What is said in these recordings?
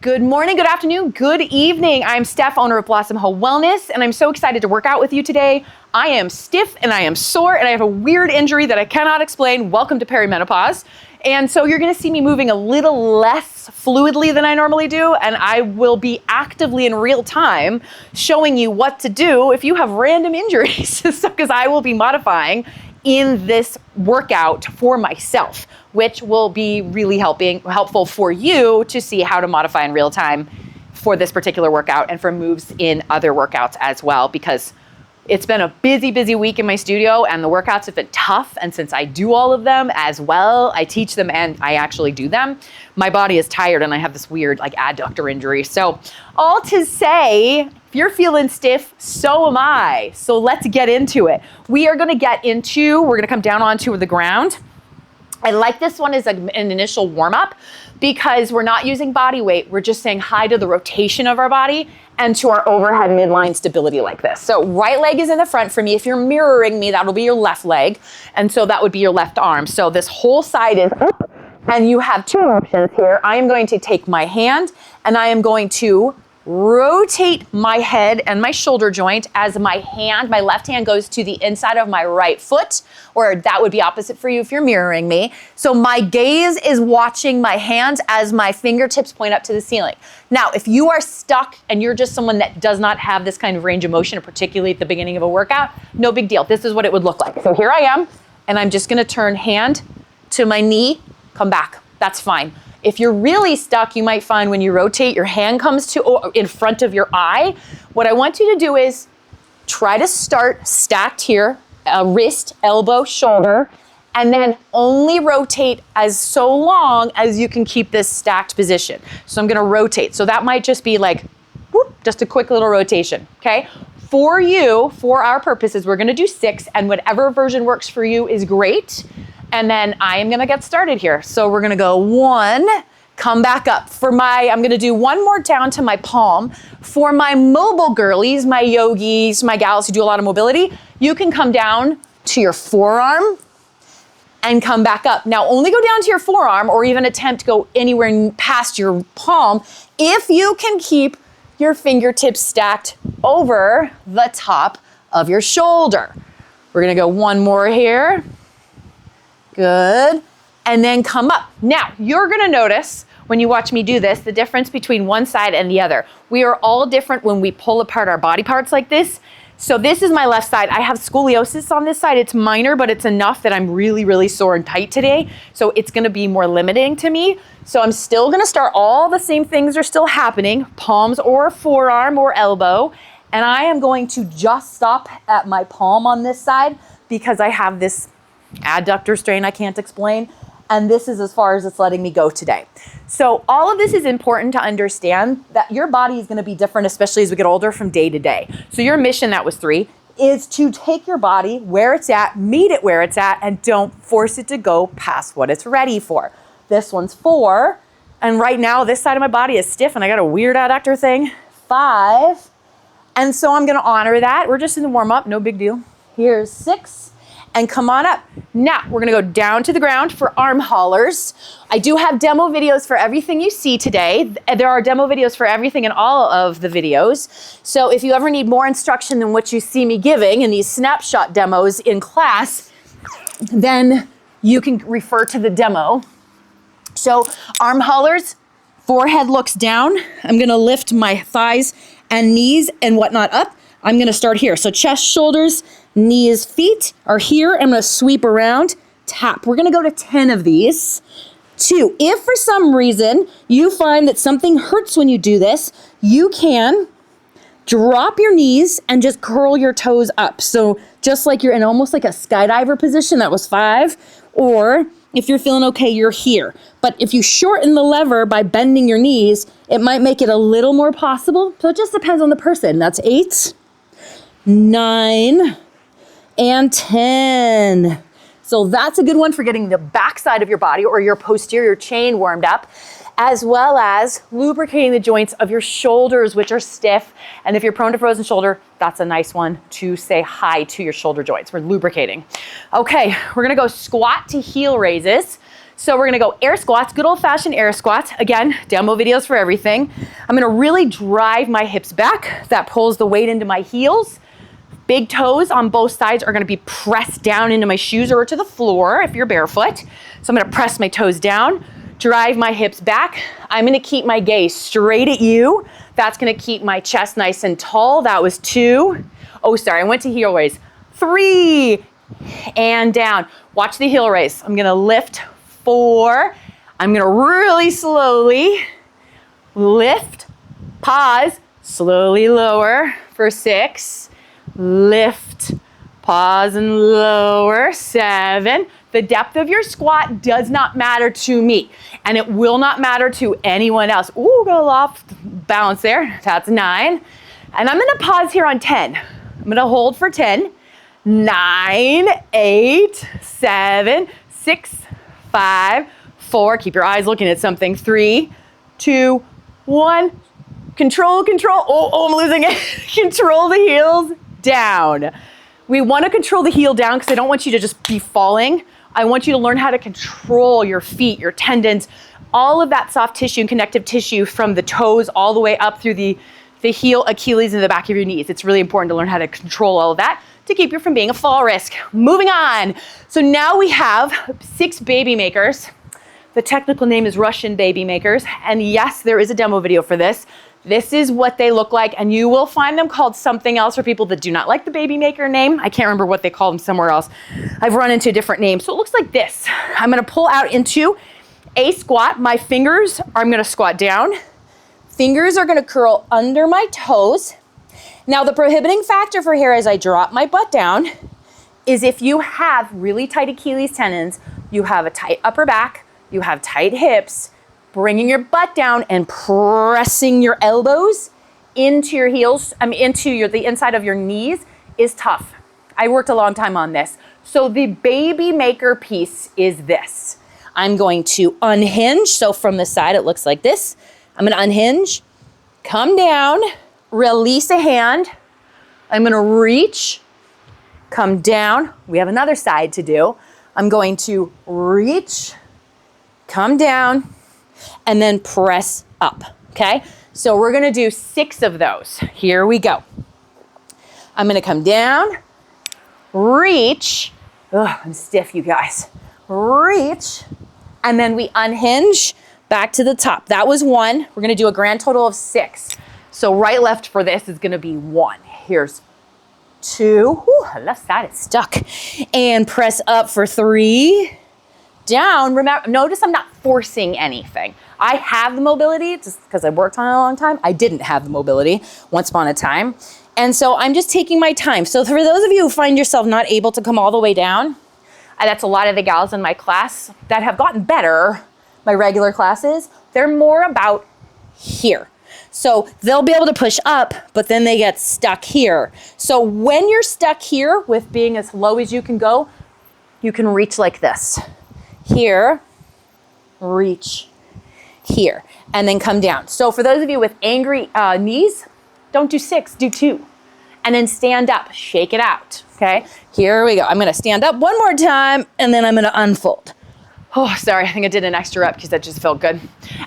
Good morning, good afternoon, good evening. I'm Steph, owner of Blossom Hill Wellness, and I'm so excited to work out with you today. I am stiff and I am sore and I have a weird injury that I cannot explain. Welcome to perimenopause. And so you're gonna see me moving a little less fluidly than I normally do, and I will be actively in real time showing you what to do if you have random injuries, because I will be modifying in this workout for myself, which will be really helpful for you to see how to modify in real time for this particular workout and for moves in other workouts as well, because it's been a busy week in my studio and the workouts have been tough. And since I do all of them as well, I teach them and I actually do them, my body is tired and I have this weird adductor injury. So all to say, if you're feeling stiff, so am I. So let's get into it. We're gonna come down onto the ground. I like this one as an initial warm up because we're not using body weight. We're just saying hi to the rotation of our body and to our overhead midline stability like this. So right leg is in the front for me. If you're mirroring me, that'll be your left leg. And so that would be your left arm. So this whole side is up and you have two options here. I am going to take my hand and I am going to rotate my head and my shoulder joint as my left hand goes to the inside of my right foot, or that would be opposite for you if you're mirroring me. So my gaze is watching my hands as my fingertips point up to the ceiling. Now, if you are stuck and you're just someone that does not have this kind of range of motion, particularly at the beginning of a workout, no big deal. This is what it would look like. So here I am, and I'm just gonna turn hand to my knee, come back. That's fine. If you're really stuck, you might find when you rotate, your hand comes to in front of your eye. What I want you to do is try to start stacked here, wrist, elbow, shoulder, and then only rotate as so long as you can keep this stacked position. So I'm gonna rotate. So that might just be like, whoop, just a quick little rotation, okay? For you, for our purposes, we're gonna do 6, and whatever version works for you is great. And then I am gonna get started here. So we're gonna go 1, come back up. I'm gonna do 1 more down to my palm. For my mobile girlies, my yogis, my gals who do a lot of mobility, you can come down to your forearm and come back up. Now only go down to your forearm or even attempt to go anywhere past your palm if you can keep your fingertips stacked over the top of your shoulder. We're gonna go 1 more here. Good. And then come up. Now, you're gonna notice when you watch me do this, the difference between one side and the other. We are all different when we pull apart our body parts like this. So this is my left side. I have scoliosis on this side. It's minor, but it's enough that I'm really sore and tight today. So it's gonna be more limiting to me. So I'm still gonna start, all the same things are still happening, palms or forearm or elbow. And I am going to just stop at my palm on this side because I have this adductor strain I can't explain, and this is as far as it's letting me go today. So all of this is important to understand that your body is going to be different, especially as we get older, from day to day. So your mission, that was 3, is to take your body where it's at, meet it where it's at, and don't force it to go past what it's ready for. This one's 4, and right now this side of my body is stiff and I got a weird adductor thing. 5, and so I'm going to honor that. We're just in the warm up, no big deal. Here's 6. And come on up. Now, we're gonna go down to the ground for arm haulers. I do have demo videos for everything you see today. There are demo videos for everything in all of the videos. So if you ever need more instruction than what you see me giving in these snapshot demos in class, then you can refer to the demo. So arm haulers, forehead looks down. I'm gonna lift my thighs and knees and whatnot up. I'm gonna start here. So chest, shoulders, knees, feet are here. I'm gonna sweep around, tap. We're gonna go to 10 of these. 2, if for some reason you find that something hurts when you do this, you can drop your knees and just curl your toes up. So just like you're in almost like a skydiver position, that was 5. Or if you're feeling okay, you're here. But if you shorten the lever by bending your knees, it might make it a little more possible. So it just depends on the person. That's 8, 9, and 10. So that's a good one for getting the back side of your body or your posterior chain warmed up, as well as lubricating the joints of your shoulders, which are stiff. And if you're prone to frozen shoulder, that's a nice one to say hi to your shoulder joints. We're lubricating. Okay, we're gonna go squat to heel raises. So we're gonna go air squats, good old fashioned air squats. Again, demo videos for everything. I'm gonna really drive my hips back. That pulls the weight into my heels. Big toes on both sides are gonna be pressed down into my shoes or to the floor if you're barefoot. So I'm gonna press my toes down, drive my hips back. I'm gonna keep my gaze straight at you. That's gonna keep my chest nice and tall. That was 2. Oh, sorry, I went to heel raise. 3, and down. Watch the heel raise. I'm gonna lift 4. I'm gonna really slowly lift, pause, slowly lower for 6. Lift, pause and lower, 7. The depth of your squat does not matter to me, and it will not matter to anyone else. Ooh, go off balance there. That's 9. And I'm gonna pause here on 10. I'm gonna hold for 10, 9, 8, 7, 6, 5, 4. Keep your eyes looking at something. 3, 2, 1. Control, control. Oh, I'm losing it. Control the heels down. We want to control the heel down because I don't want you to just be falling. I want you to learn how to control your feet, your tendons, all of that soft tissue and connective tissue from the toes all the way up through the heel, Achilles, and the back of your knees. It's really important to learn how to control all of that to keep you from being a fall risk. Moving on. So now we have 6 baby makers. The technical name is Russian baby makers. And yes, there is a demo video for this. This is what they look like, and you will find them called something else for people that do not like the baby maker name. I can't remember what they call them somewhere else. I've run into a different name. So it looks like this. I'm gonna pull out into a squat. My fingers, I'm gonna squat down. Fingers are gonna curl under my toes. Now the prohibiting factor for here as I drop my butt down is if you have really tight Achilles tendons, you have a tight upper back, you have tight hips, bringing your butt down and pressing your elbows into your heels, into the inside of your knees is tough. I worked a long time on this. So the baby maker piece is this. I'm going to unhinge. So from the side, it looks like this. I'm gonna unhinge, come down, release a hand. I'm gonna reach, come down. We have another side to do. I'm going to reach, come down, and then press up, okay? So we're gonna do 6 of those. Here we go. I'm gonna come down, reach. Ugh, I'm stiff, you guys. Reach, and then we unhinge back to the top. That was 1. We're gonna do a grand total of 6. So right, left for this is gonna be 1. Here's 2. Whew, left side is stuck. And press up for 3. Down, remember, notice I'm not forcing anything. I have the mobility just because I worked on it a long time. I didn't have the mobility once upon a time. And so I'm just taking my time. So for those of you who find yourself not able to come all the way down, and that's a lot of the gals in my class that have gotten better, my regular classes, they're more about here. So they'll be able to push up, but then they get stuck here. So when you're stuck here with being as low as you can go, you can reach like this. Here, reach here, and then come down. So for those of you with angry knees, don't do 6, do 2. And then stand up, shake it out, okay? Here we go. I'm gonna stand up one more time, and then I'm gonna unfold. Oh, sorry, I think I did an extra rep because that just felt good.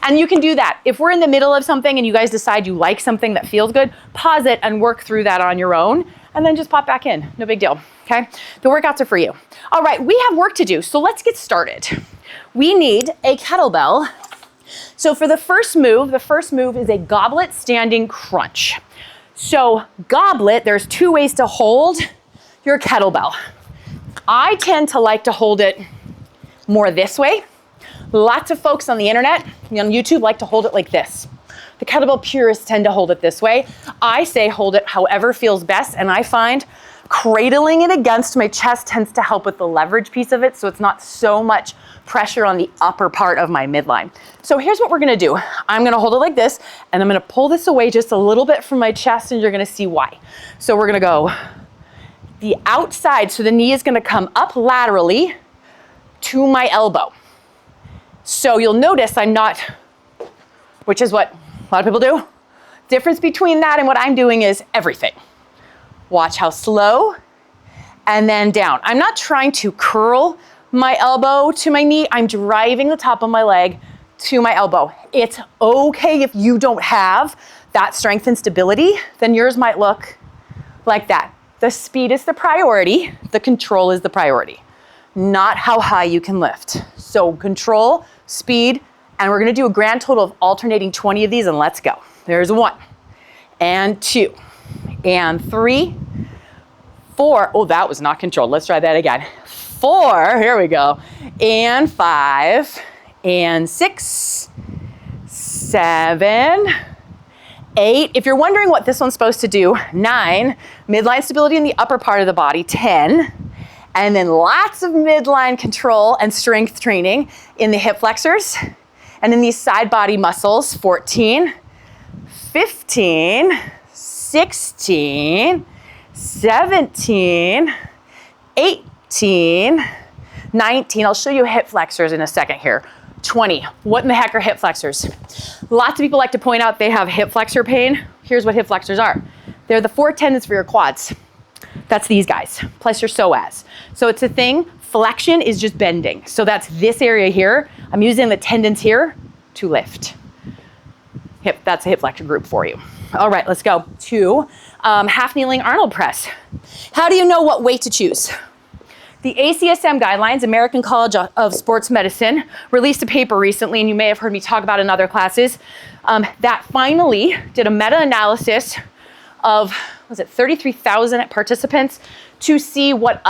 And you can do that. If we're in the middle of something and you guys decide you like something that feels good, pause it and work through that on your own, and then just pop back in, no big deal, okay? The workouts are for you. All right, we have work to do, so let's get started. We need a kettlebell. So for the first move is a goblet standing crunch. So goblet, there's 2 ways to hold your kettlebell. I tend to like to hold it more this way. Lots of folks on the internet, on YouTube, like to hold it like this. The kettlebell purists tend to hold it this way. I say hold it however feels best, and I find cradling it against my chest tends to help with the leverage piece of it, so it's not so much pressure on the upper part of my midline. So here's what we're gonna do. I'm gonna hold it like this, and I'm gonna pull this away just a little bit from my chest, and you're gonna see why. So we're gonna go the outside, so the knee is gonna come up laterally to my elbow. So you'll notice I'm not, which is what a lot of people do. Difference between that and what I'm doing is everything. Watch how slow, and then down. I'm not trying to curl my elbow to my knee. I'm driving the top of my leg to my elbow. It's okay if you don't have that strength and stability, then yours might look like that. The speed is the priority, the control is the priority, not how high you can lift. So control, speed, and we're gonna do a grand total of alternating 20 of these, and let's go. There's 1, and 2, and 3, 4. Oh, that was not controlled. Let's try that again. 4, here we go, and 5, and 6, 7, 8. If you're wondering what this one's supposed to do, 9, midline stability in the upper part of the body, 10, and then lots of midline control and strength training in the hip flexors and in these side body muscles, 14, 15, 16, 17, 18, 19. I'll show you hip flexors in a second here. 20. What in the heck are hip flexors? Lots of people like to point out they have hip flexor pain. Here's what hip flexors are. They're the 4 tendons for your quads. That's these guys, plus your psoas. So it's a thing, flexion is just bending. So that's this area here. I'm using the tendons here to lift. That's a hip flexor group for you. All right, let's go to half kneeling Arnold press. How do you know what weight to choose? The ACSM guidelines, American College of Sports Medicine, released a paper recently, and you may have heard me talk about in other classes, that finally did a meta-analysis of, was it 33,000 participants to see what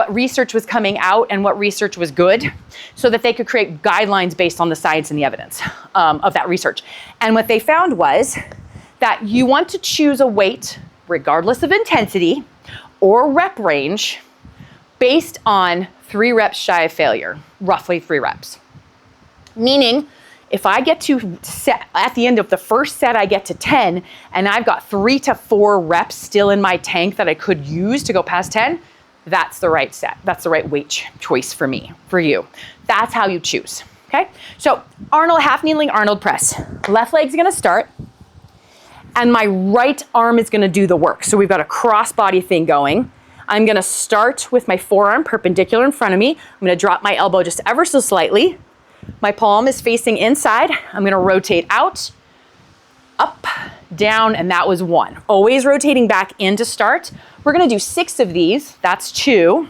research was coming out and what research was good so that they could create guidelines based on the science and the evidence of that research. And what they found was that you want to choose a weight, regardless of intensity or rep range, based on 3 reps shy of failure, roughly 3 reps. Meaning, if I get to set, at the end of the first set, I get to 10, and I've got 3 to 4 reps still in my tank that I could use to go past 10, that's the right set. That's the right weight choice for me, for you. That's how you choose, okay? So Arnold, half kneeling Arnold press. Left leg's gonna start, and my right arm is gonna do the work. So we've got a cross body thing going. I'm gonna start with my forearm perpendicular in front of me. I'm gonna drop my elbow just ever so slightly. My palm is facing inside. I'm gonna rotate out, up, down, and that was 1. Always rotating back in to start. We're gonna do 6 of these. That's 2.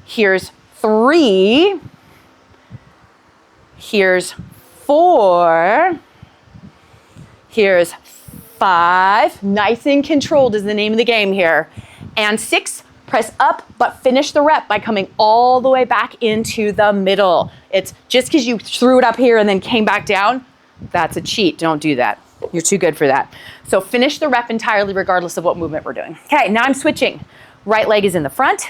Here's 3. Here's 4. Here's 5. Nice and controlled is the name of the game here. And 6, press up, but finish the rep by coming all the way back into the middle. It's just because you threw it up here and then came back down, that's a cheat. Don't do that. You're too good for that. So finish the rep entirely regardless of what movement we're doing. Okay, now I'm switching. Right leg is in the front.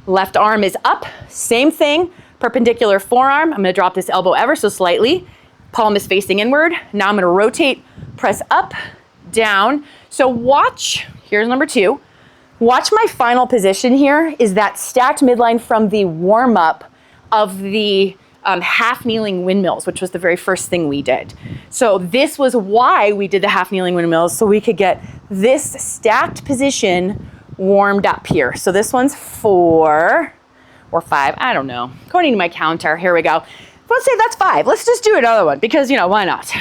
Left arm is up. Same thing, perpendicular forearm. I'm gonna drop this elbow ever so slightly. Palm is facing inward. Now I'm gonna rotate, press up, down. So watch, here's number 2. Watch my final position here is that stacked midline from the warm-up of the half kneeling windmills, which was the very first thing we did. So this was why we did the half kneeling windmills, so we could get this stacked position warmed up here. So this one's 4 or 5, I don't know. According to my counter, here we go. Let's say that's 5. Let's just do another one because, why not?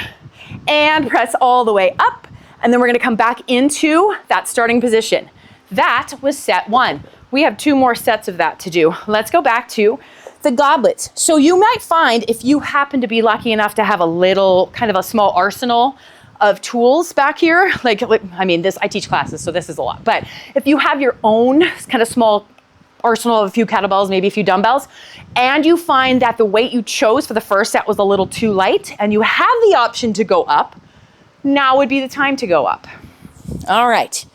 And press all the way up, and then we're gonna come back into that starting position. That was set 1. We have 2 more sets of that to do. Let's go back to the goblets. So you might find if you happen to be lucky enough to have a little, kind of a small arsenal of tools back here, I teach classes, so this is a lot. But if you have your own kind of small arsenal of a few kettlebells, maybe a few dumbbells, and you find that the weight you chose for the first set was a little too light, and you have the option to go up, now would be the time to go up. All right.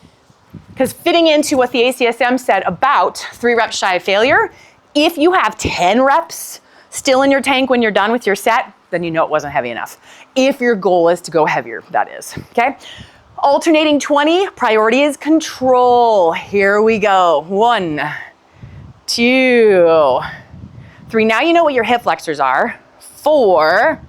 Because fitting into what the ACSM said about 3 reps shy of failure, if you have 10 reps still in your tank when you're done with your set, then you know it wasn't heavy enough. If your goal is to go heavier, that is, okay? Alternating 20, priority is control. Here we go. 1, 2, 3. Now you know what your hip flexors are. 4,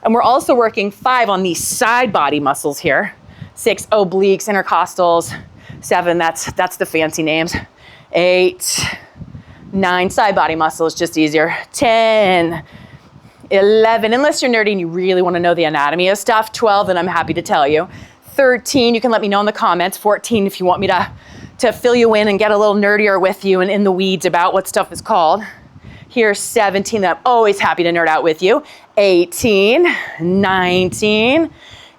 and we're also working 5 on these side body muscles here. 6, obliques, intercostals. 7, that's the fancy names. 8, 9, side body muscle is just easier. 10, 11, unless you're nerdy and you really want to know the anatomy of stuff. 12, and I'm happy to tell you. 13, you can let me know in the comments. 14, if you want me to fill you in and get a little nerdier with you and in the weeds about what stuff is called. Here's 17, that I'm always happy to nerd out with you. 18, 19,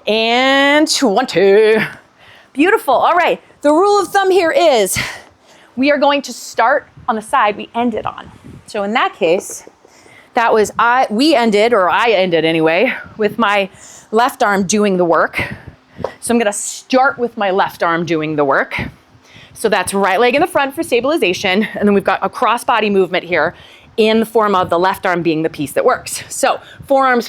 and 20. Beautiful. All right, the rule of thumb here is we are going to start on the side we ended on. So in that case, I ended anyway, with my left arm doing the work. So I'm gonna start with my left arm doing the work. So that's right leg in the front for stabilization, and then we've got a cross body movement here in the form of the left arm being the piece that works. So forearms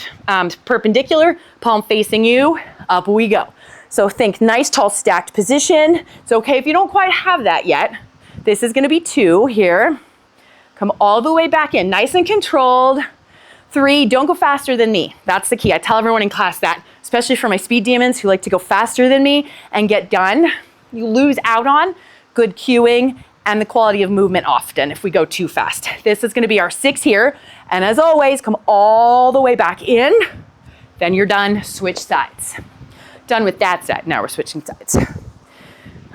perpendicular, palm facing you, up we go. So think nice tall stacked position. It's okay if you don't quite have that yet. This is gonna be 2 here. Come all the way back in, nice and controlled. 3, don't go faster than me. That's the key. I tell everyone in class that, especially for my speed demons who like to go faster than me and get done. You lose out on good cueing and the quality of movement often if we go too fast. This is gonna be our 6 here. And as always, come all the way back in. Then you're done, switch sides. Done with that set, now we're switching sides.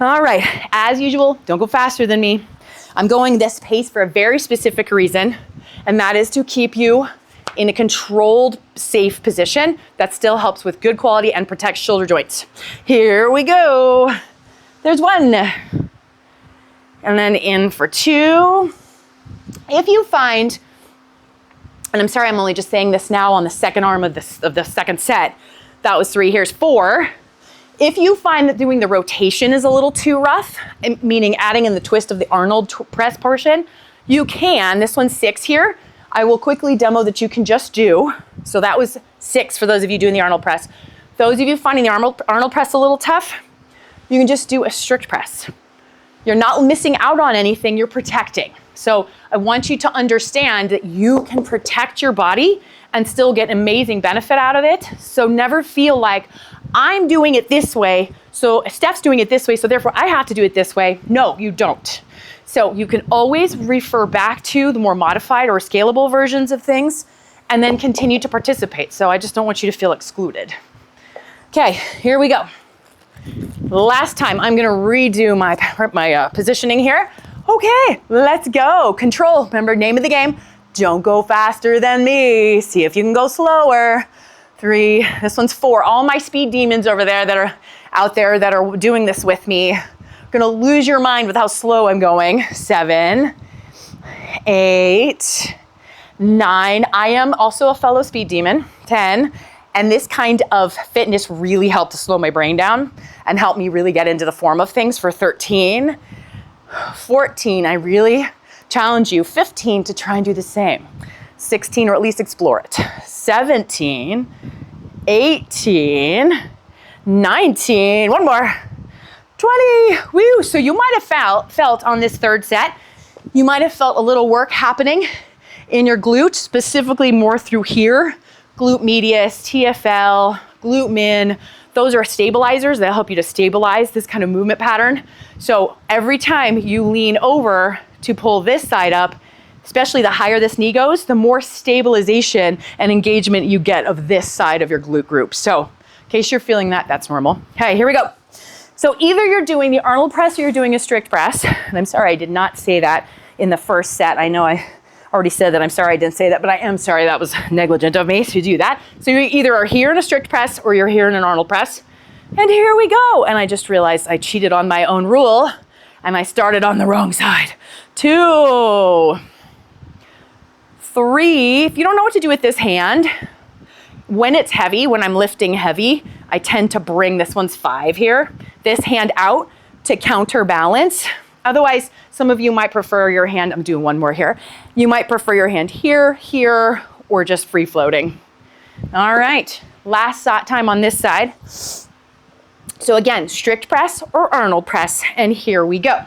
All right, as usual, don't go faster than me. I'm going this pace for a very specific reason, and that is to keep you in a controlled, safe position that still helps with good quality and protects shoulder joints. Here we go. There's 1. And then in for 2. If you find, and I'm sorry, I'm only just saying this now on the second arm of the second set. That was 3, here's 4. If you find that doing the rotation is a little too rough, meaning adding in the twist of the Arnold press portion, you can. This one's 6 here. I will quickly demo that you can just do. So that was 6 for those of you doing the Arnold press. Those of you finding the Arnold press a little tough, you can just do a strict press. You're not missing out on anything, you're protecting. So I want you to understand that you can protect your body and still get amazing benefit out of it. So never feel like I'm doing it this way, so Steph's doing it this way, so therefore I have to do it this way. No, you don't. So you can always refer back to the more modified or scalable versions of things and then continue to participate. So I just don't want you to feel excluded. Okay, here we go. Last time, I'm gonna redo my positioning here. Okay, let's go. Control, remember, name of the game. Don't go faster than me. See if you can go slower. 3, this one's 4. All my speed demons over there that are out there that are doing this with me. Gonna lose your mind with how slow I'm going. 7, 8, 9. I am also a fellow speed demon. 10. And this kind of fitness really helped to slow my brain down and help me really get into the form of things for 13. 14, I really challenge you. 15, to try and do the same. 16, or at least explore it. 17, 18, 19, one more. 20, woo. So you might have felt on this third set, you might have felt a little work happening in your glute, specifically more through here. Glute medius, TFL, glute min, those are stabilizers that help you to stabilize this kind of movement pattern. So every time you lean over to pull this side up, especially the higher this knee goes, the more stabilization and engagement you get of this side of your glute group. So in case you're feeling that, that's normal. Okay, here we go. So either you're doing the Arnold press or you're doing a strict press. And I'm sorry I did not say that in the first set. I know I already said that. I'm sorry I didn't say that, but I am sorry that was negligent of me to do that. So you either are here in a strict press or you're here in an Arnold press. And here we go. And I just realized I cheated on my own rule and I started on the wrong side. 2, 3. If you don't know what to do with this hand, when it's heavy, when I'm lifting heavy, I tend to bring, this one's 5 here, this hand out to counterbalance. Otherwise, some of you might prefer your hand, I'm doing one more here. You might prefer your hand here, here, or just free floating. All right, last time on this side. So again, strict press or Arnold press, and here we go.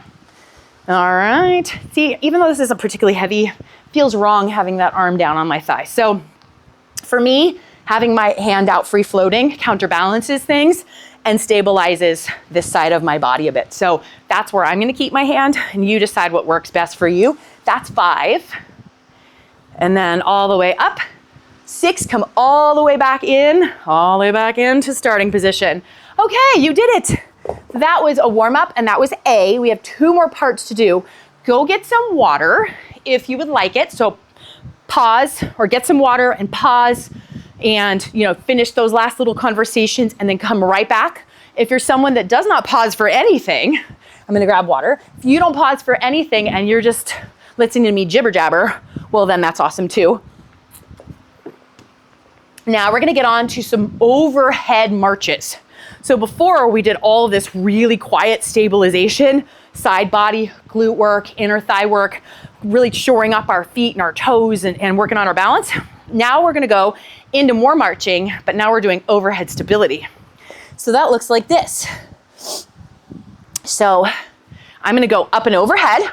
All right, see, even though this isn't particularly heavy, feels wrong having that arm down on my thigh. So for me, having my hand out free floating counterbalances things and stabilizes this side of my body a bit. So that's where I'm gonna keep my hand, and you decide what works best for you. That's 5. And then all the way up. 6, come all the way back in, all the way back into starting position. Okay, you did it. That was a warm-up and that was A. We have 2 more parts to do. Go get some water if you would like it. So pause or get some water and pause and finish those last little conversations and then come right back. If you're someone that does not pause for anything, I'm gonna grab water. If you don't pause for anything and you're just listening to me jibber jabber, well then that's awesome too. Now we're gonna get on to some overhead marches. So before we did all of this really quiet stabilization, side body, glute work, inner thigh work, really shoring up our feet and our toes and working on our balance. Now we're gonna go into more marching, but now we're doing overhead stability. So that looks like this. So I'm gonna go up and overhead.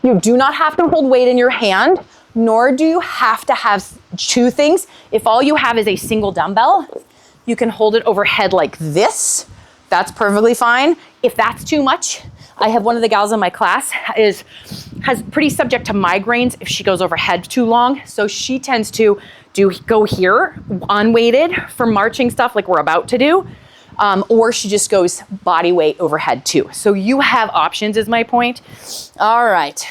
You do not have to hold weight in your hand, nor do you have to have 2 things. If all you have is a single dumbbell, you can hold it overhead like this. That's perfectly fine. If that's too much, I have one of the gals in my class has pretty subject to migraines if she goes overhead too long. So she tends to go here unweighted for marching stuff like we're about to do. Or she just goes body weight overhead too. So you have options is my point. All right.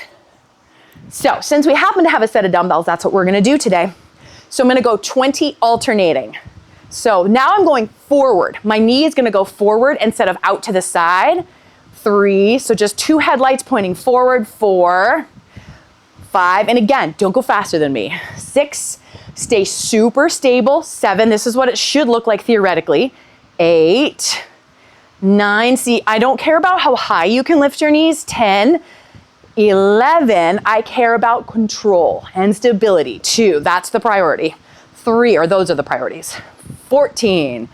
So since we happen to have a set of dumbbells, that's what we're gonna do today. So I'm gonna go 20 alternating. So now I'm going forward. My knee is gonna go forward instead of out to the side. 3, so just 2 headlights pointing forward. 4, 5, and again, don't go faster than me. 6, stay super stable. 7, this is what it should look like theoretically. 8, 9, see, I don't care about how high you can lift your knees. 10, 11, I care about control and stability. 2, that's the priority. 3, or those are the priorities. 14,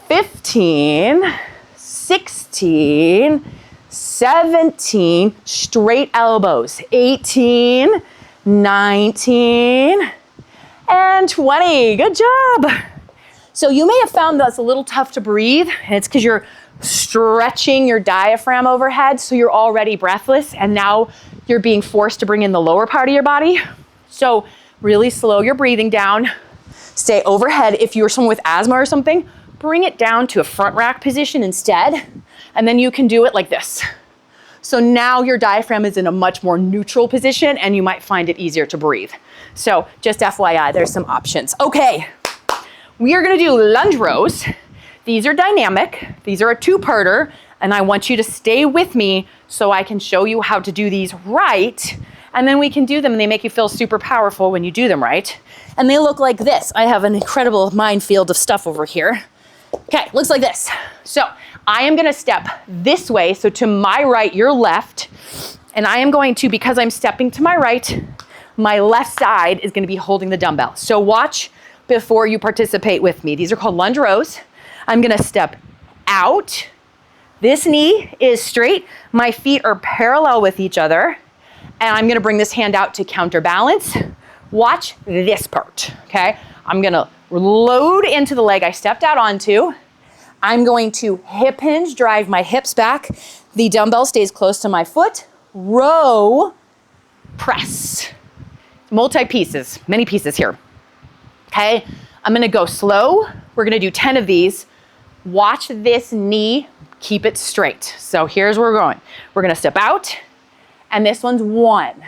15, 16, 17, straight elbows. 18, 19, and 20. Good job. So you may have found that's a little tough to breathe, and it's because you're stretching your diaphragm overhead, so you're already breathless, and now you're being forced to bring in the lower part of your body. So really slow your breathing down. Stay overhead. If you're someone with asthma or something, bring it down to a front rack position instead, and then you can do it like this. So now your diaphragm is in a much more neutral position, and you might find it easier to breathe. So just FYI, there's some options. Okay, we are gonna do lunge rows. These are dynamic. These are a 2-parter, and I want you to stay with me so I can show you how to do these right, and then we can do them, and they make you feel super powerful when you do them right. And they look like this. I have an incredible minefield of stuff over here. Okay, looks like this. So I am gonna step this way, so to my right, your left, and I am going to, because I'm stepping to my right, my left side is gonna be holding the dumbbell. So watch before you participate with me. These are called lunge rows. I'm gonna step out. This knee is straight. My feet are parallel with each other. And I'm gonna bring this hand out to counterbalance. Watch this part, okay? I'm gonna load into the leg I stepped out onto. I'm going to hip hinge, drive my hips back. The dumbbell stays close to my foot. Row, press. Multi-pieces, many pieces here. Okay, I'm gonna go slow. We're gonna do 10 of these. Watch this knee, keep it straight. So here's where we're going. We're gonna step out, and this one's 1.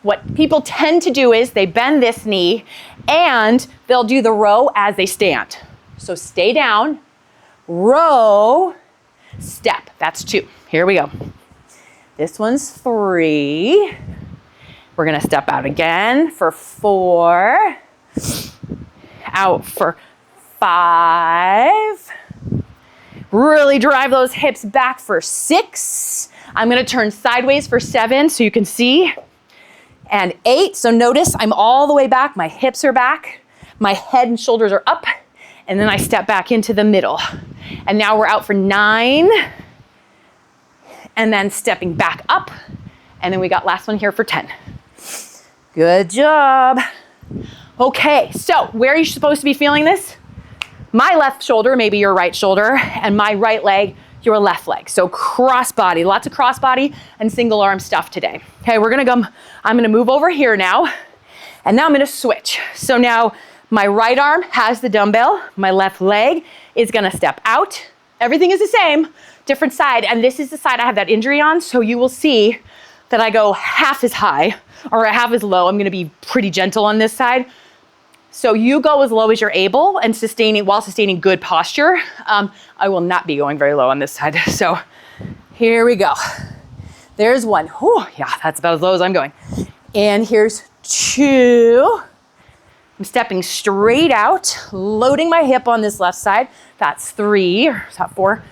What people tend to do is they bend this knee, and they'll do the row as they stand. So stay down, row, step. That's 2. Here we go. This one's 3. We're gonna step out again for 4. Out for 5. Really drive those hips back for 6. I'm gonna turn sideways for 7 so you can see. And 8, so notice I'm all the way back, my hips are back, my head and shoulders are up, and then I step back into the middle. And now we're out for 9, and then stepping back up, and then we got last one here for 10. Good job. Okay, so where are you supposed to be feeling this? My left shoulder, maybe your right shoulder, and my right leg, your left leg. So cross body, lots of cross body and single arm stuff today. Okay, I'm gonna move over here now, and now I'm gonna switch. So now my right arm has the dumbbell, my left leg is gonna step out. Everything is the same, different side, and this is the side I have that injury on, so you will see that I go half as high or half as low. I'm gonna be pretty gentle on this side. So you go as low as you're able and while sustaining good posture. I will not be going very low on this side. So here we go. There's one. Whew, yeah, that's about as low as I'm going. And here's two. I'm stepping straight out, loading my hip on this left side. That's three, or is that four?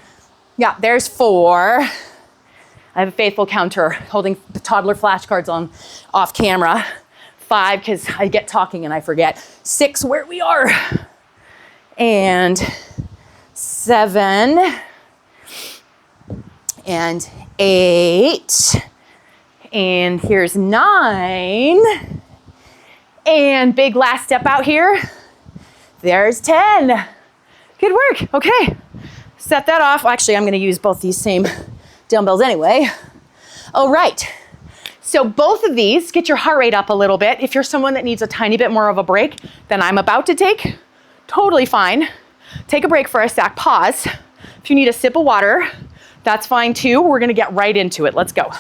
Yeah, there's four. I have a faithful counter holding the toddler flashcards on off camera. 5, because I get talking and I forget. 6, where we are. And 7. And 8. And here's 9. And big last step out here. There's 10. Good work. Okay. Set that off. Actually, I'm going to use both these same dumbbells anyway. All right. So both of these, get your heart rate up a little bit. If you're someone that needs a tiny bit more of a break than I'm about to take, totally fine. Take a break for a sec, pause. If you need a sip of water, that's fine too. We're gonna get right into it. Let's go.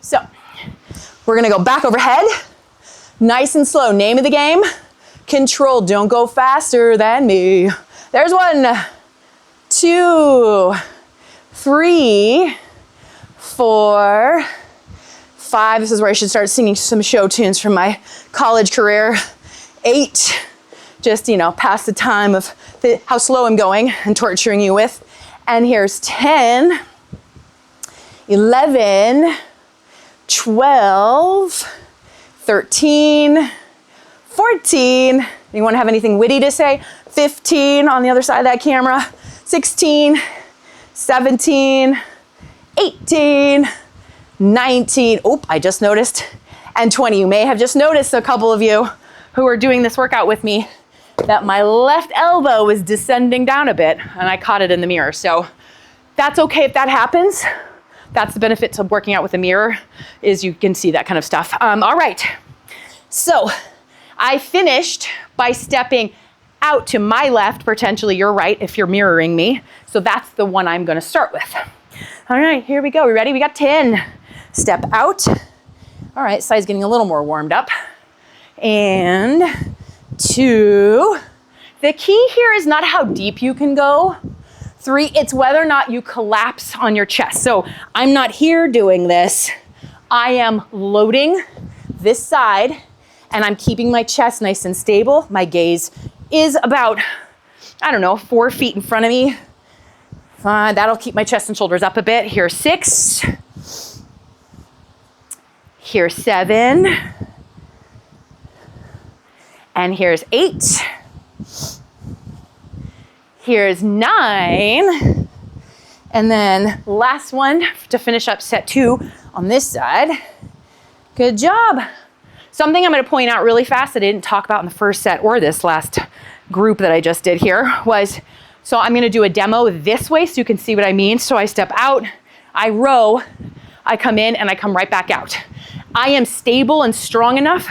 So we're gonna go back overhead, nice and slow. Name of the game, control. Don't go faster than me. There's 1, 2, 3, 4, 5, this is where I should start singing some show tunes from my college career. 8, just, pass the time of how slow I'm going and torturing you with. And here's 10, 11, 12, 13, 14. Anyone have anything witty to say? 15 on the other side of that camera. 16, 17, 18, 19, I just noticed, and 20. You may have just noticed, a couple of you who are doing this workout with me, that my left elbow was descending down a bit, and I caught it in the mirror. So that's okay if that happens. That's the benefit of working out with a mirror, is you can see that kind of stuff. All right, so I finished by stepping out to my left, potentially your right if you're mirroring me. So that's the one I'm gonna start with. All right, here we go. We ready? We got 10. Step out. All right, side's getting a little more warmed up. And 2. The key here is not how deep you can go. 3, it's whether or not you collapse on your chest. So I'm not here doing this. I am loading this side and I'm keeping my chest nice and stable. My gaze is about, 4 feet in front of me. That'll keep my chest and shoulders up a bit. Here's 6. Here's 7. And here's 8. Here's 9. And then last one to finish up set 2 on this side. Good job. Something I'm going to point out really fast that I didn't talk about in the first set or this last group that I just did here was, so I'm going to do a demo this way so you can see what I mean. So I step out, I row, I come in, and I come right back out. I am stable and strong enough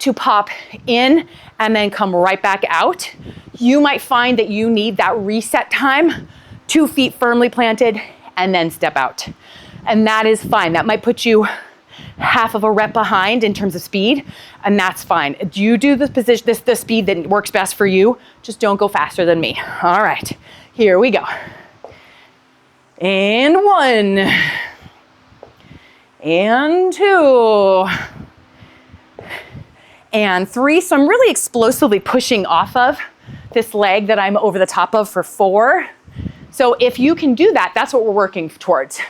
to pop in and then come right back out. You might find that you need that reset time, 2 feet firmly planted, and then step out. And that is fine. That might put you half of a rep behind in terms of speed, and that's fine. You do the position, the speed that works best for you. Just don't go faster than me. All right, here we go. And 1, and 2, and 3. So I'm really explosively pushing off of this leg that I'm over the top of for 4. So if you can do that, that's what we're working towards,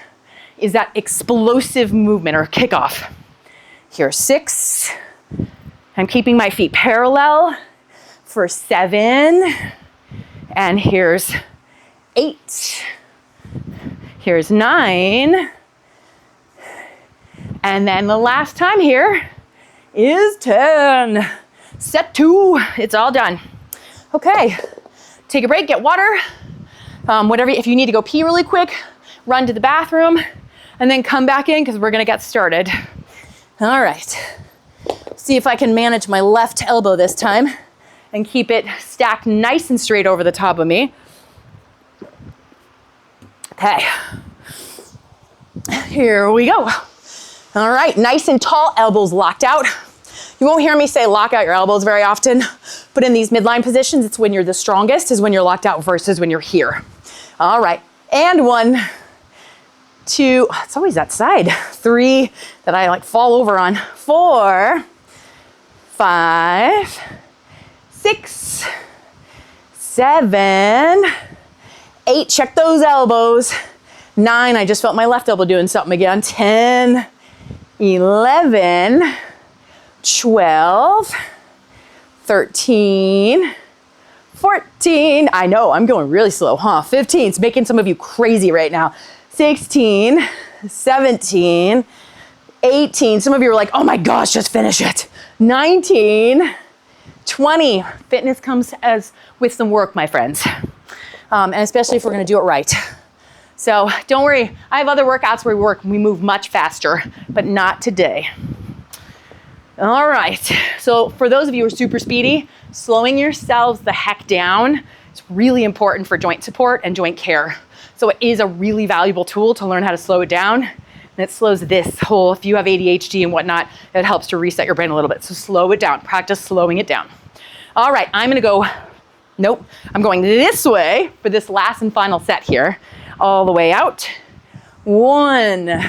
is that explosive movement or kickoff. Here's 6. I'm keeping my feet parallel for 7. And here's 8. Here's 9. And then the last time here is 10. Set 2, it's all done. Okay, take a break, get water, Whatever, if you need to go pee really quick, run to the bathroom and then come back in because we're gonna get started. All right, see if I can manage my left elbow this time and keep it stacked nice and straight over the top of me. Okay, here we go. All right, nice and tall, elbows locked out. You won't hear me say lock out your elbows very often, but in these midline positions, it's when you're the strongest, is when you're locked out versus when you're here. All right, and 1, 2, it's always that side. 3 that I like fall over on. 4, 5, 6, 7, 8, check those elbows. 9, I just felt my left elbow doing something again. 10, 11, 12, 13, 14. I know, I'm going really slow, huh? 15, it's making some of you crazy right now. 16, 17, 18. Some of you are like, oh my gosh, just finish it. 19, 20. Fitness comes with some work, my friends. And especially if we're gonna do it right. So don't worry, I have other workouts where we move much faster, but not today. All right, so for those of you who are super speedy, slowing yourselves the heck down is really important for joint support and joint care. So it is a really valuable tool to learn how to slow it down. And it slows this whole, if you have ADHD and whatnot, it helps to reset your brain a little bit. So slow it down, practice slowing it down. All right, I'm gonna go, nope, I'm going this way for this last and final set here. All the way out. 1,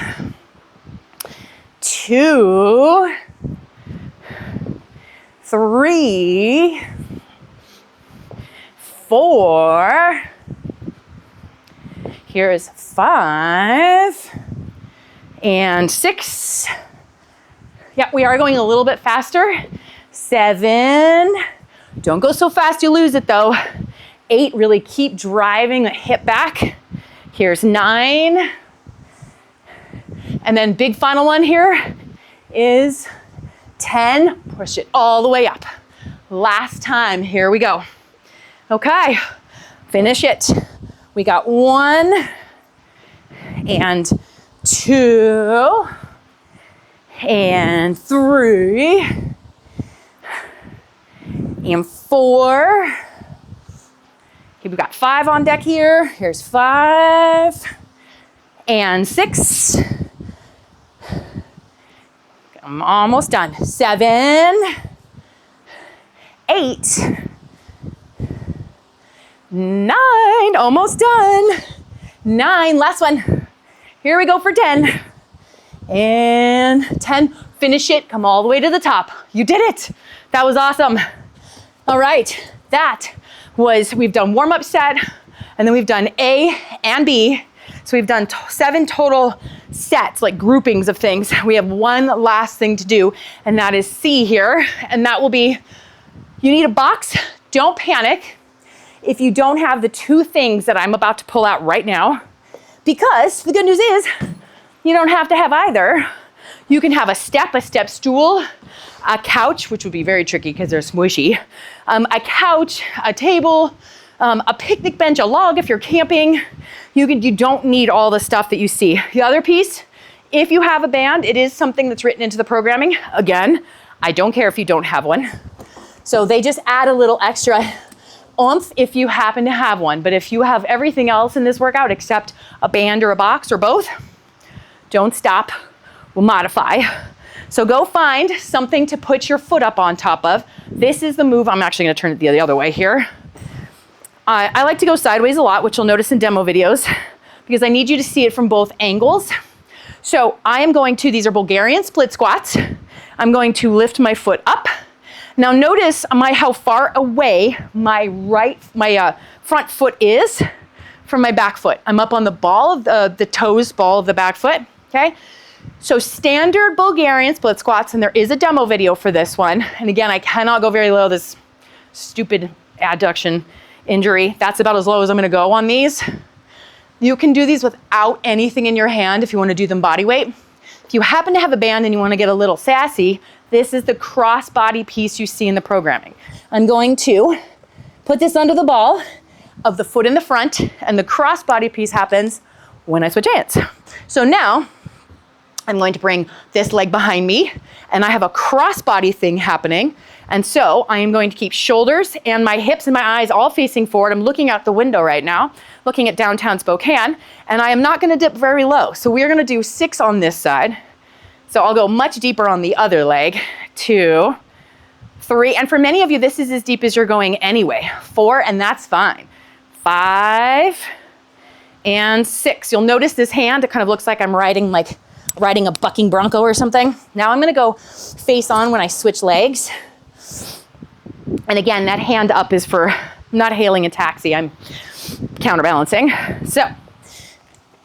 2, 3, 4. Here is 5 and 6. Yeah, we are going a little bit faster. 7. Don't go so fast you lose it though. 8, really keep driving the hip back. Here's 9. And then big final one here is 10. Push it all the way up. Last time, here we go. Okay, finish it. We got 1 and 2 and 3 and 4. Okay, we've got 5 on deck here. Here's 5 and 6. I'm almost done. 7, 8, 9, almost done. 9, last one. Here we go for 10. And 10, finish it, come all the way to the top. You did it. That was awesome. All right, we've done warm-up set, and then we've done A and B. So we've done 7 total sets, like groupings of things. We have one last thing to do, and that is C here. And that will be, you need a box, don't panic if you don't have the 2 things that I'm about to pull out right now, because the good news is you don't have to have either. You can have a step stool, a couch, which would be very tricky because they're smushy, a couch, a table, a picnic bench, a log if you're camping. You don't need all the stuff that you see. The other piece, if you have a band, it is something that's written into the programming. Again, I don't care if you don't have one. So they just add a little extra oomph if you happen to have one. But if you have everything else in this workout except a band or a box or both, don't stop, we'll modify. So go find something to put your foot up on top of. This is the move. I'm actually gonna turn it the other way here. I like to go sideways a lot, which you'll notice in demo videos, because I need you to see it from both angles. So I am going to, these are Bulgarian split squats. I'm going to lift my foot up. Now notice how far away my front foot is from my back foot. I'm up on the ball of the toes ball of the back foot, okay? So standard Bulgarian split squats, and there is a demo video for this one. And again, I cannot go very low, this stupid adduction injury. That's about as low as I'm gonna go on these. You can do these without anything in your hand if you wanna do them body weight. If you happen to have a band and you wanna get a little sassy, this is the cross body piece you see in the programming. I'm going to put this under the ball. of the foot in the front, and the crossbody piece happens when I switch hands. So now I'm going to bring this leg behind me, and I have a crossbody thing happening. And so I am going to keep shoulders and my hips and my eyes all facing forward. I'm looking out the window right now, looking at downtown Spokane, and I am not gonna dip very low. So we're gonna do 6 on this side. So I'll go much deeper on the other leg. 2, 3, and for many of you, this is as deep as you're going anyway. 4, and that's fine. 5, and 6. You'll notice this hand, it kind of looks like I'm riding a bucking bronco or something. Now I'm gonna go face on when I switch legs. And again, that hand up is for not hailing a taxi, I'm counterbalancing. So,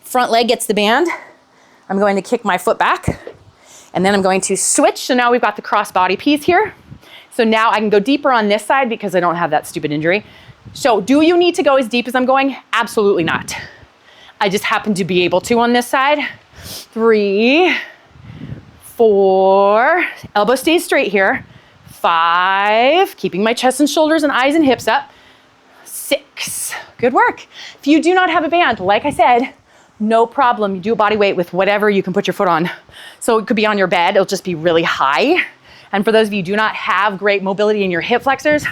front leg gets the band. I'm going to kick my foot back, and then I'm going to switch. So now we've got the cross body piece here. So now I can go deeper on this side because I don't have that stupid injury. So do you need to go as deep as I'm going? Absolutely not. I just happen to be able to on this side. 3, 4, elbow stays straight here. 5, keeping my chest and shoulders and eyes and hips up. 6, good work. If you do not have a band, like I said, no problem. You do a body weight with whatever you can put your foot on. So it could be on your bed, it'll just be really high. And for those of you who do not have great mobility in your hip flexors,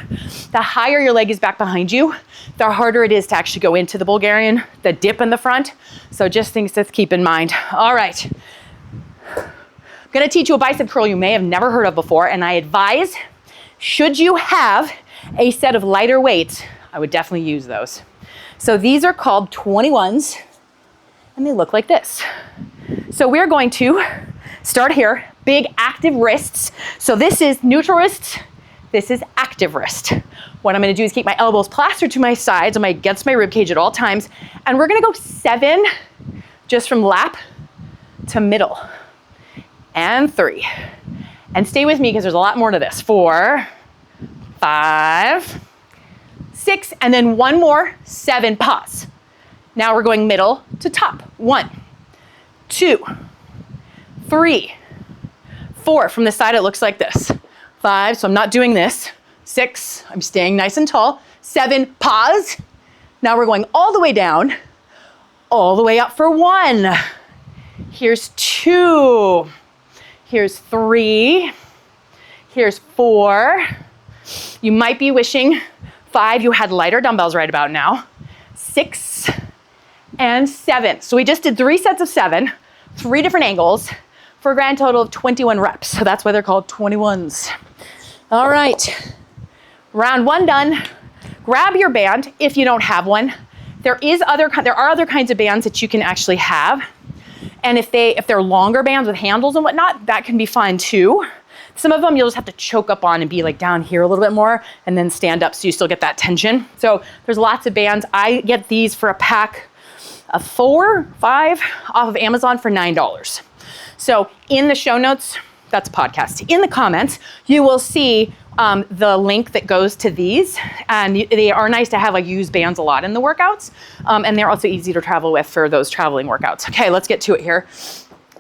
the higher your leg is back behind you, the harder it is to actually go into the Bulgarian, the dip in the front. So just things to keep in mind. All right. I'm gonna teach you a bicep curl you may have never heard of before, and I advise, should you have a set of lighter weights, I would definitely use those. So these are called 21s, and they look like this. So we're going to start here, big active wrists. So this is neutral wrists, this is active wrist. What I'm gonna do is keep my elbows plastered to my sides against my rib cage at all times, and we're gonna go 7 just from lap to middle. And 3. And stay with me because there's a lot more to this. 4, 5, 6, and then one more, 7, pause. Now we're going middle to top. 1, 2, 3, 4. From the side, it looks like this. 5, so I'm not doing this. 6, I'm staying nice and tall. 7, pause. Now we're going all the way down, all the way up for 1. Here's 2. Here's 3. Here's 4. You might be wishing 5, you had lighter dumbbells right about now. 6 and 7. So we just did 3 sets of 7, 3 different angles for a grand total of 21 reps. So that's why they're called 21s. All right, round 1 done. Grab your band if you don't have one. There are other kinds of bands that you can actually have. And if they're longer bands with handles and whatnot, that can be fine too. Some of them you'll just have to choke up on and be like down here a little bit more and then stand up so you still get that tension. So there's lots of bands. I get these for a pack of 4, 5 off of Amazon for $9. So in the show notes, that's a podcast. In the comments, you will see the link that goes to these, and they are nice to have. I use bands a lot in the workouts, and they're also easy to travel with for those traveling workouts. Okay, let's get to it here.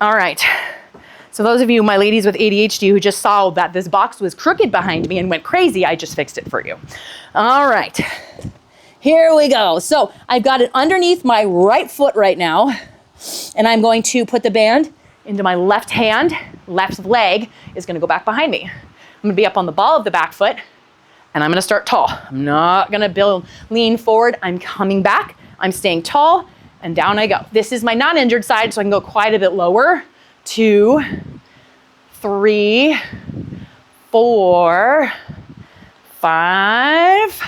All right. So those of you, my ladies with ADHD, who just saw that this box was crooked behind me and went crazy, I just fixed it for you. All right, here we go. So I've got it underneath my right foot right now, and I'm going to put the band into my left hand. Left leg is gonna go back behind me. I'm gonna be up on the ball of the back foot, and I'm gonna start tall. I'm not gonna lean forward. I'm coming back. I'm staying tall, and down I go. This is my non-injured side, so I can go quite a bit lower. 2, 3, 4, 5,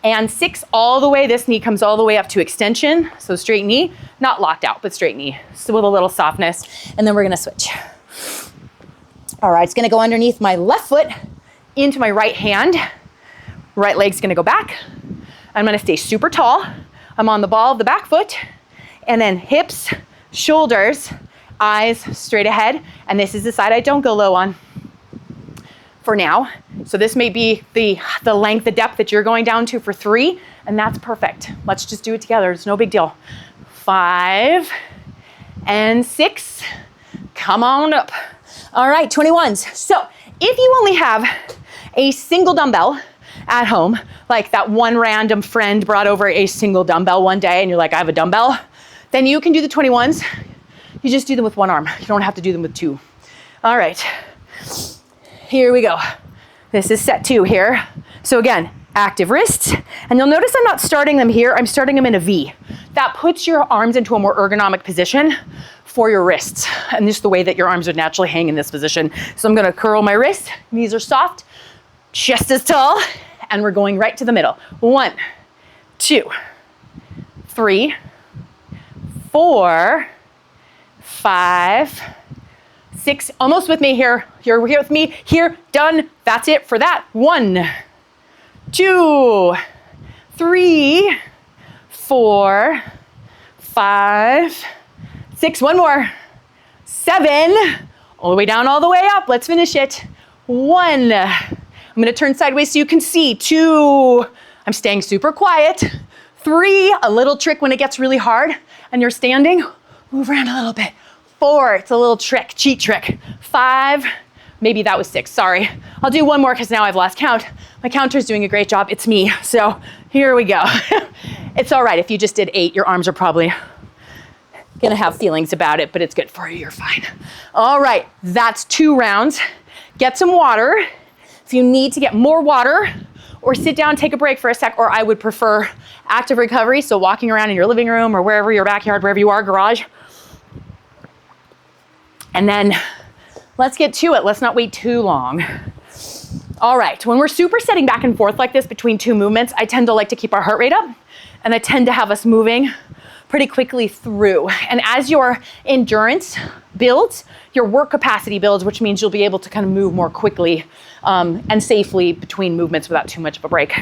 and 6 all the way. This knee comes all the way up to extension. So straight knee, not locked out, but straight knee. So with a little softness. And then we're gonna switch. All right, it's gonna go underneath my left foot into my right hand. Right leg's gonna go back. I'm gonna stay super tall. I'm on the ball of the back foot. And then hips, shoulders, eyes straight ahead. And this is the side I don't go low on for now. So this may be the length, the depth that you're going down to for 3, and that's perfect. Let's just do it together. It's no big deal. 5 and 6. Come on up. All right, 21s. So if you only have a single dumbbell at home, like that one random friend brought over a single dumbbell one day and you're like, I have a dumbbell, then you can do the 21s. You just do them with one arm. You don't have to do them with two. All right, here we go. This is set 2 here. So again, active wrists, and you'll notice I'm not starting them here, I'm starting them in a V. That puts your arms into a more ergonomic position for your wrists, and just the way that your arms would naturally hang in this position. So I'm gonna curl my wrists, knees are soft, chest is tall, and we're going right to the middle. 1, 2, 3, 4, 5, 6, almost with me here. You're here with me, here, done. That's it for that. 1, 2, 3, 4, 5, 6, one more, 7, all the way down, all the way up. Let's finish it. 1, I'm gonna turn sideways so you can see. 2, I'm staying super quiet. 3, a little trick when it gets really hard and you're standing, move around a little bit. 4, it's a little trick, cheat trick. 5, maybe that was 6, sorry. I'll do one more because now I've lost count. My counter's doing a great job, it's me. So here we go. It's all right, if you just did 8, your arms are probably gonna have feelings about it, but it's good for you, you're fine. All right, that's 2 rounds. Get some water. If you need to get more water, or sit down, take a break for a sec, or I would prefer active recovery, so walking around in your living room or wherever, your backyard, wherever you are, garage. And then let's get to it. Let's not wait too long. All right, when we're supersetting back and forth like this between 2 movements, I tend to like to keep our heart rate up, and I tend to have us moving pretty quickly through. And as your endurance builds, your work capacity builds, which means you'll be able to kind of move more quickly and safely between movements without too much of a break.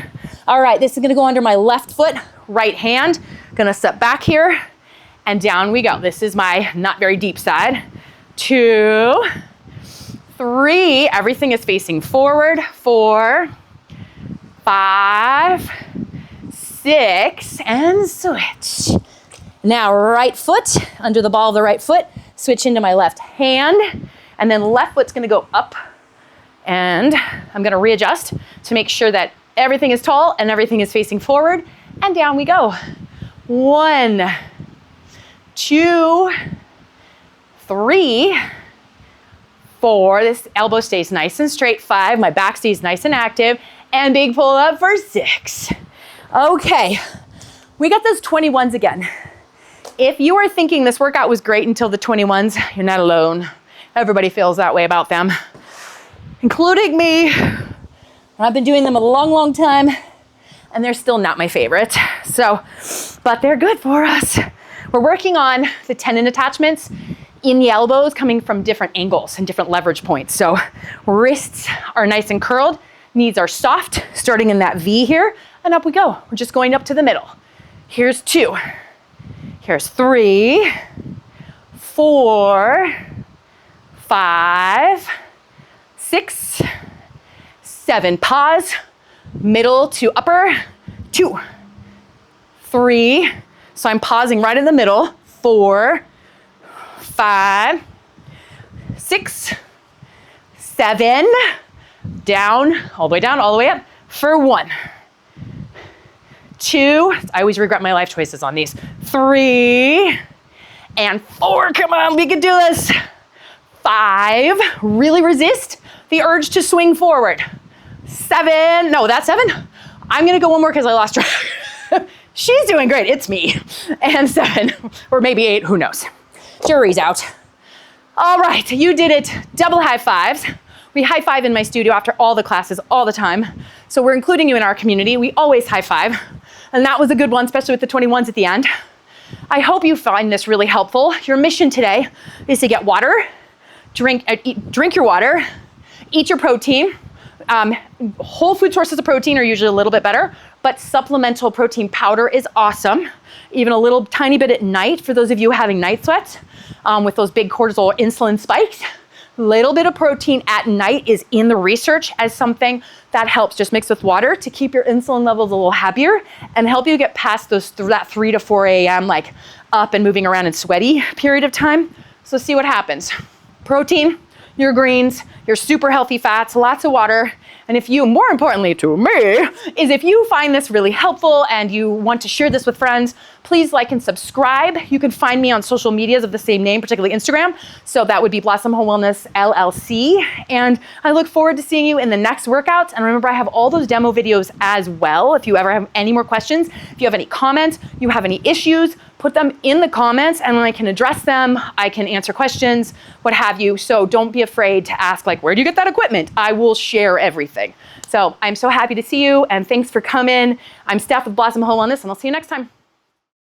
All right, this is gonna go under my left foot, right hand. Gonna step back here, and down we go. This is my not very deep side. 2, 3, everything is facing forward. 4, 5, 6, and switch. Now right foot under the ball of the right foot, switch into my left hand, and then left foot's gonna go up, and I'm gonna readjust to make sure that everything is tall and everything is facing forward, and down we go. 1, 2, 3, 4, this elbow stays nice and straight. 5, my back stays nice and active, and big pull up for 6. Okay, we got those 21s again. If you are thinking this workout was great until the 21s, you're not alone. Everybody feels that way about them, including me. I've been doing them a long, long time, and they're still not my favorite. So, but they're good for us. We're working on the tendon attachments in the elbows coming from different angles and different leverage points. So wrists are nice and curled, knees are soft, starting in that V here, and up we go. We're just going up to the middle. Here's 2. Here's 3, 4, 5, 6, 7. Pause, middle to upper. 2, 3. So I'm pausing right in the middle. 4, 5, 6, 7. Down, all the way down, all the way up for 1. 2, I always regret my life choices on these. 3, and 4, come on, we can do this. 5, really resist the urge to swing forward. 7, no, that's 7. I'm gonna go one more because I lost track. She's doing great, it's me. And 7, or maybe 8, who knows. Jury's out. All right, you did it. Double high fives. We high five in my studio after all the classes all the time. So we're including you in our community. We always high five. And that was a good one, especially with the 21s at the end. I hope you find this really helpful. Your mission today is to get water, drink your water, eat your protein. Whole food sources of protein are usually a little bit better, but supplemental protein powder is awesome. Even a little tiny bit at night for those of you having night sweats with those big cortisol insulin spikes. Little bit of protein at night is in the research as something that helps, just mixed with water, to keep your insulin levels a little happier and help you get past that 3 to 4 a.m. like up and moving around and sweaty period of time. So see what happens. Protein, your greens, your super healthy fats, lots of water, And if you, more importantly to me, is if you find this really helpful and you want to share this with friends, please like and subscribe. You can find me on social medias of the same name, particularly Instagram. So that would be Blossom Home Wellness LLC. And I look forward to seeing you in the next workouts. And remember, I have all those demo videos as well. If you ever have any more questions, if you have any comments, you have any issues, put them in the comments and I can address them. I can answer questions, what have you. So don't be afraid to ask, like, where do you get that equipment? I will share everything. So I'm so happy to see you and thanks for coming. I'm Steph with Blossom Home Wellness and I'll see you next time.